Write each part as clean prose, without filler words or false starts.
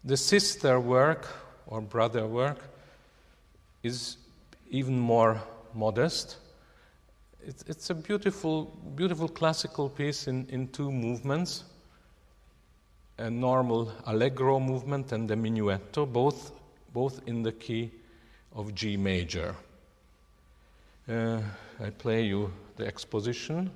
The sister work or brother work is even more modest. It's a beautiful, beautiful classical piece in two movements, a normal allegro movement and a minuetto, both in the key of G major. I play you the exposition.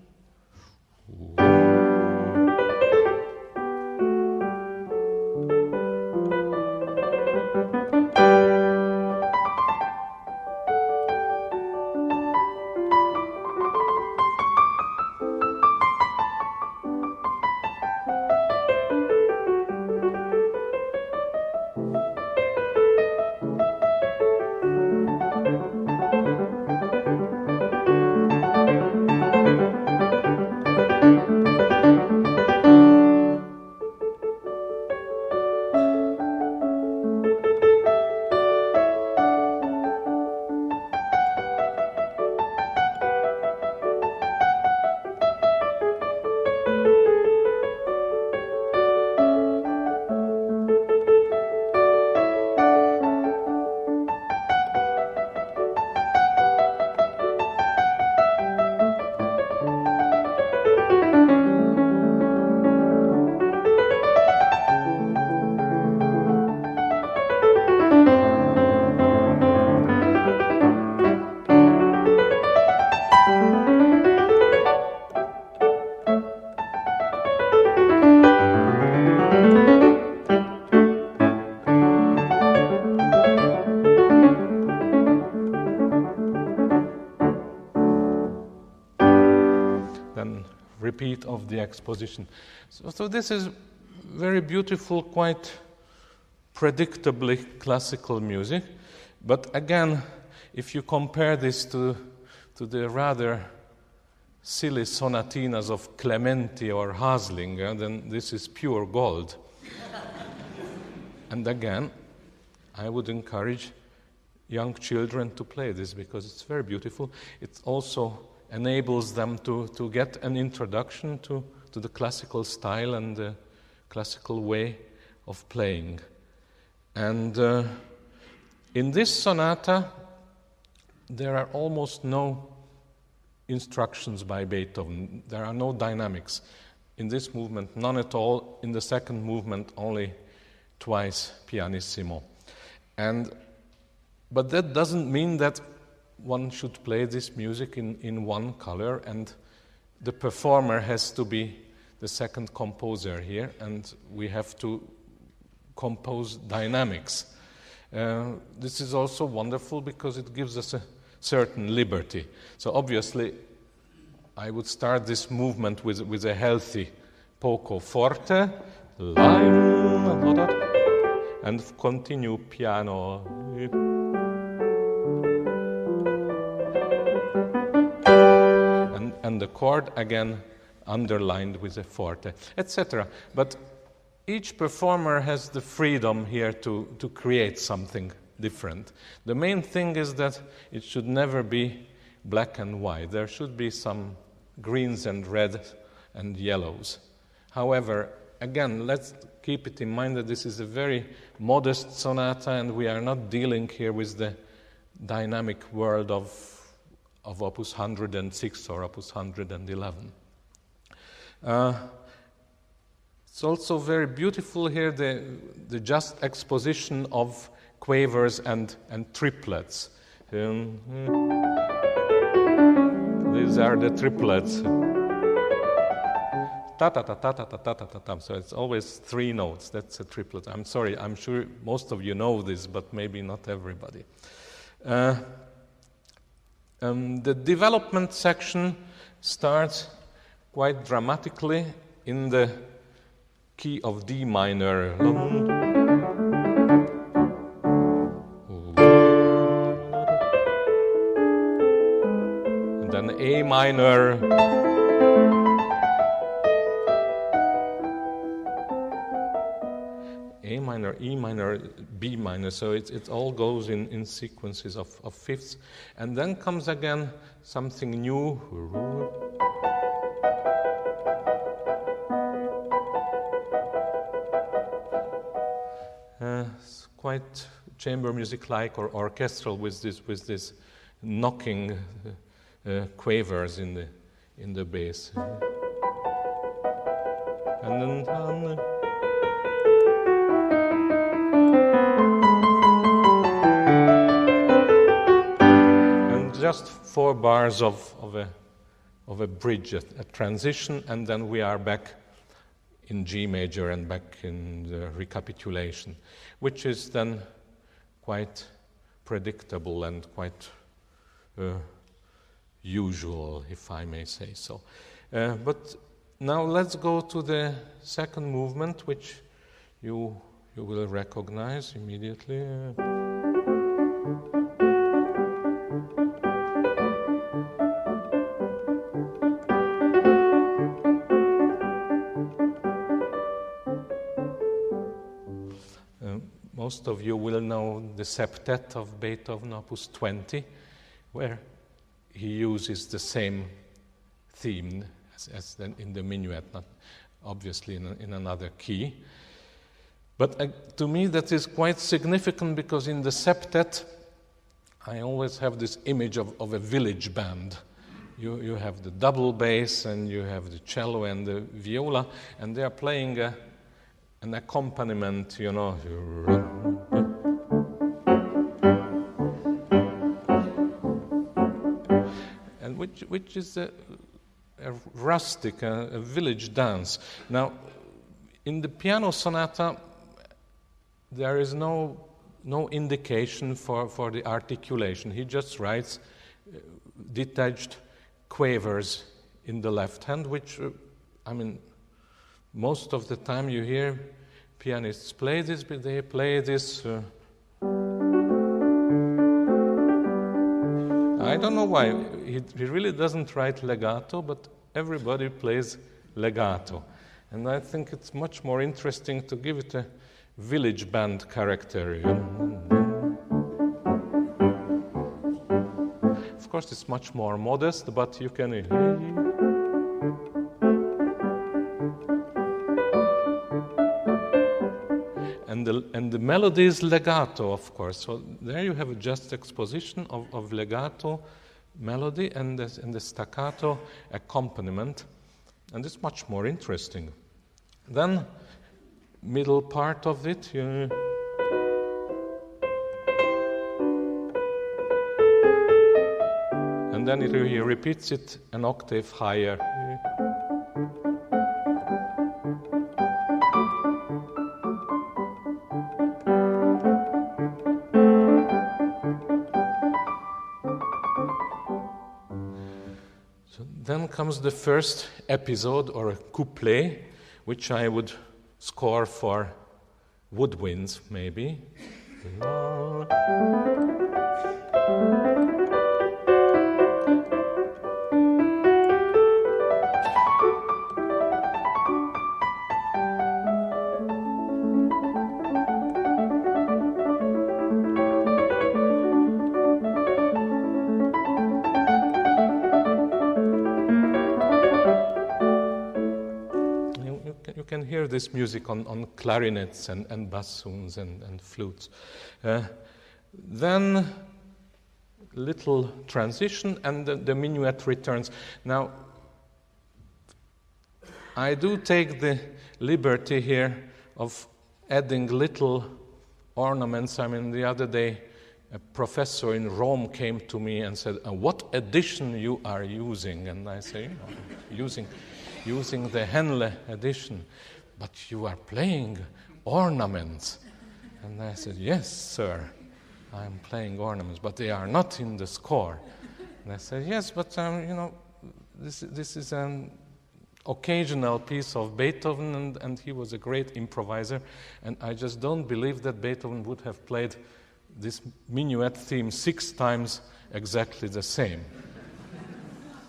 Repeat of the exposition. So this is very beautiful, quite predictably classical music. But again, if you compare this to the rather silly sonatinas of Clementi or Haslinger, then this is pure gold. And again, I would encourage young children to play this because it's very beautiful. It also enables them to get an introduction to the classical style and the classical way of playing. And in this sonata, there are almost no instructions by Beethoven. There are no dynamics. In this movement, none at all. In the second movement, only twice pianissimo. But that doesn't mean that one should play this music in one color, and the performer has to be the second composer here, and we have to compose dynamics. This is also wonderful because it gives us a certain liberty. So obviously, I would start this movement with a healthy poco forte, and continue piano. And the chord again underlined with a forte, etc. But each performer has the freedom here to create something different. The main thing is that it should never be black and white. There should be some greens and reds and yellows. However, again, let's keep it in mind that this is a very modest sonata, and we are not dealing here with the dynamic world of Opus 106 or Opus 111. It's also very beautiful here, the just exposition of quavers and triplets. These are the triplets. Ta-ta-ta-ta-ta-ta-ta-ta-ta. So it's always three notes. That's a triplet. I'm sorry, I'm sure most of you know this, but maybe not everybody. The development section starts quite dramatically in the key of D minor. And then A minor. A minor, E minor, B minor, so it all goes in sequences of fifths. And then comes again something new. quite chamber music-like or orchestral with this knocking quavers in the bass. And then and just 4 bars of a bridge, a transition, and then we are back in G major and back in the recapitulation, which is then quite predictable and quite usual, if I may say so. But now let's go to the second movement, which you will recognize immediately. Most of you will know the septet of Beethoven, Opus 20, where he uses the same theme as in the minuet, not obviously in another key. But to me that is quite significant, because in the septet I always have this image of a village band. You have the double bass and you have the cello and the viola, and they are playing an accompaniment, you know. And which is a rustic, a village dance. Now, in the piano sonata, there is no indication for the articulation. He just writes detached quavers in the left hand, which, most of the time you hear pianists play this, but they play this. I don't know why. He really doesn't write legato, but everybody plays legato. And I think it's much more interesting to give it a village band character. Of course, it's much more modest, but you can. And the melody is legato, of course. So there you have a just exposition of legato melody and the staccato accompaniment, and it's much more interesting. Then, middle part of it, and then he repeats it an octave higher. Then comes the first episode, or a couplet, which I would score for woodwinds, maybe. You can hear this music on clarinets and bassoons and flutes. Then little transition, and the minuet returns. Now, I do take the liberty here of adding little ornaments. The other day, a professor in Rome came to me and said, "What edition you are using?" And I say, using the Henle edition. "But you are playing ornaments." And I said, "Yes, sir, I'm playing ornaments, but they are not in the score." And I said, "Yes, but this is an occasional piece of Beethoven, and he was a great improviser, and I just don't believe that Beethoven would have played this minuet theme 6 times exactly the same."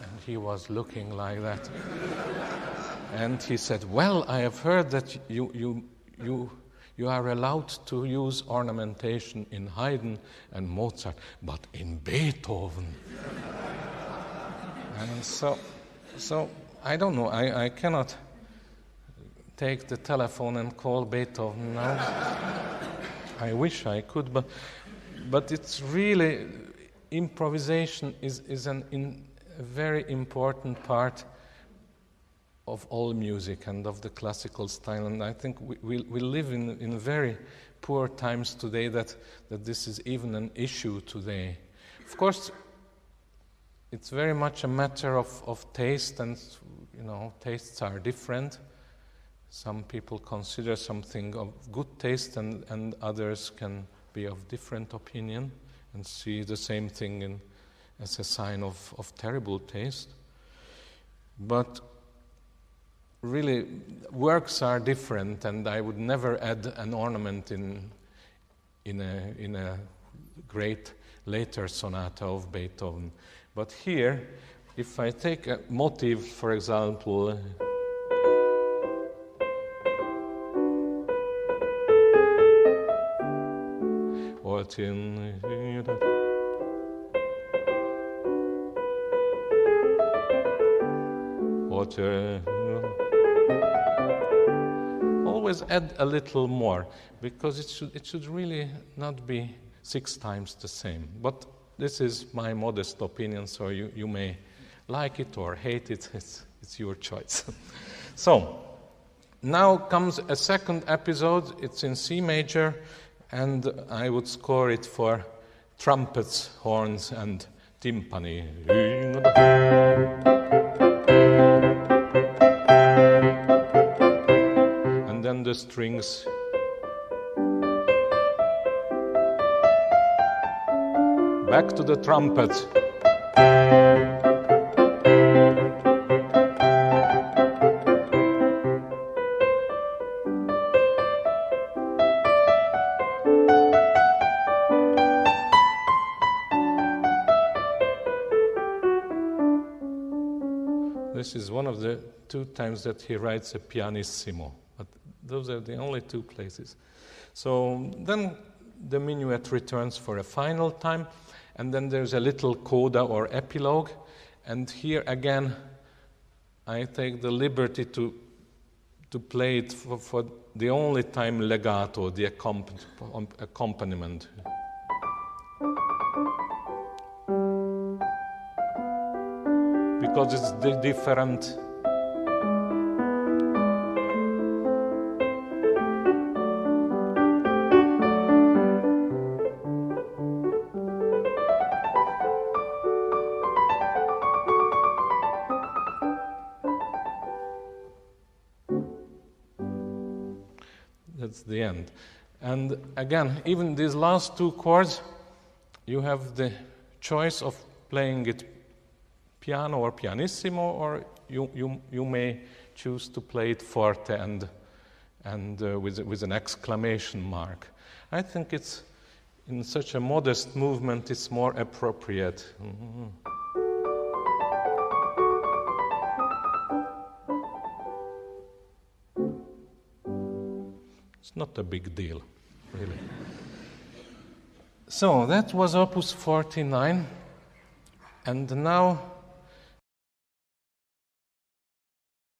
And he was looking like that. And he said, "Well, I have heard that you are allowed to use ornamentation in Haydn and Mozart, but in Beethoven." And so I don't know. I cannot take the telephone and call Beethoven now. I wish I could, but it's really, improvisation is a very important part of all music and of the classical style. And I think we live in very poor times today that this is even an issue today. Of course, it's very much a matter of taste, and tastes are different. Some people consider something of good taste, and others can be of different opinion and see the same thing as a sign of terrible taste. But really, works are different, and I would never add an ornament in a great later sonata of Beethoven. But here, if I take a motive, for example, always add a little more, because it should really not be 6 times the same. But this is my modest opinion, so you may like it or hate it. It's your choice. So now comes a second episode. It's in C major, and I would score it for trumpets, horns, and timpani. And then the strings. Back to the trumpets. This is one of the 2 times that he writes a pianissimo, but those are the only 2 places. So then the minuet returns for a final time, and then there's a little coda or epilogue, and here again I take the liberty to play it for the only time legato, the accompaniment. Because it's different. That's the end. And again, even these last 2 chords, you have the choice of playing it piano or pianissimo, or you may choose to play it forte and with an exclamation mark. I think it's, in such a modest movement, it's more appropriate. It's not a big deal, really. So that was Opus 49, and now